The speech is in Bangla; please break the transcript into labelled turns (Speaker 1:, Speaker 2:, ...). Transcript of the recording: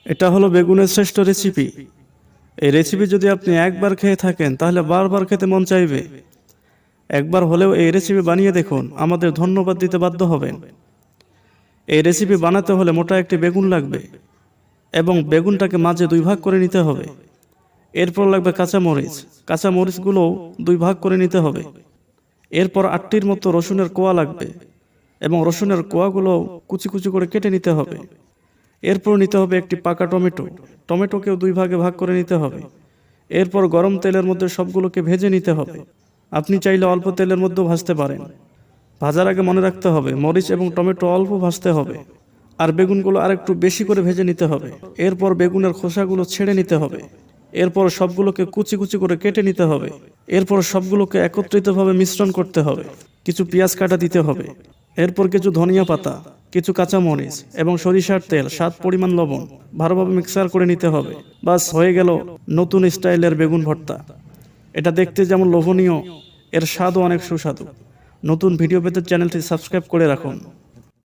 Speaker 1: এটা হলো বেগুনের শ্রেষ্ঠ রেসিপি। এই রেসিপি যদি আপনি একবার খেয়ে থাকেন তাহলে বারবার খেতে মন চাইবে। একবার হলেও এই রেসিপি বানিয়ে দেখুন, আমাদের ধন্যবাদ দিতে বাধ্য হবেন। এই রেসিপি বানাতে হলে মোটা একটি বেগুন লাগবে এবং বেগুনটাকে মাঝে দুই ভাগ করে নিতে হবে। এরপর লাগবে কাঁচামরিচ। কাঁচামরিচগুলোও দুই ভাগ করে নিতে হবে। এরপর 8টির মতো রসুনের কোয়া লাগবে এবং রসুনের কোয়াগুলো কুচি কুচি করে কেটে নিতে হবে। এরপর নিতে হবে একটি পাকা টমেটো। টমেটোকেও দুই ভাগে ভাগ করে নিতে হবে। এরপর গরম তেলের মধ্যে সবগুলোকে ভেজে নিতে হবে। আপনি চাইলে অল্প তেলের মধ্যেও ভাজতে পারেন। ভাজার আগে মনে রাখতে হবে মরিচ এবং টমেটো অল্প ভাজতে হবে আর বেগুনগুলো আরেকটু বেশি করে ভেজে নিতে হবে। এরপর বেগুনের খোসাগুলো ছেড়ে নিতে হবে। এরপর সবগুলোকে কুচি কুচি করে কেটে নিতে হবে। এরপর সবগুলোকে একত্রিতভাবে মিশ্রণ করতে হবে। কিছু পেঁয়াজ কাটা দিতে হবে। এরপর কিছু ধনিয়া পাতা, কিছু কাঁচামরিচ এবং সরিষার তেল, স্বাদ পরিমাণ লবণ ভালোভাবে মিক্সার করে নিতে হবে। বাস হয়ে গেল নতুন স্টাইলের বেগুন ভর্তা। এটা দেখতে যেমন লোভনীয়, এর স্বাদও অনেক সুস্বাদু। নতুন ভিডিও পেতে চ্যানেলটি সাবস্ক্রাইব করে রাখুন।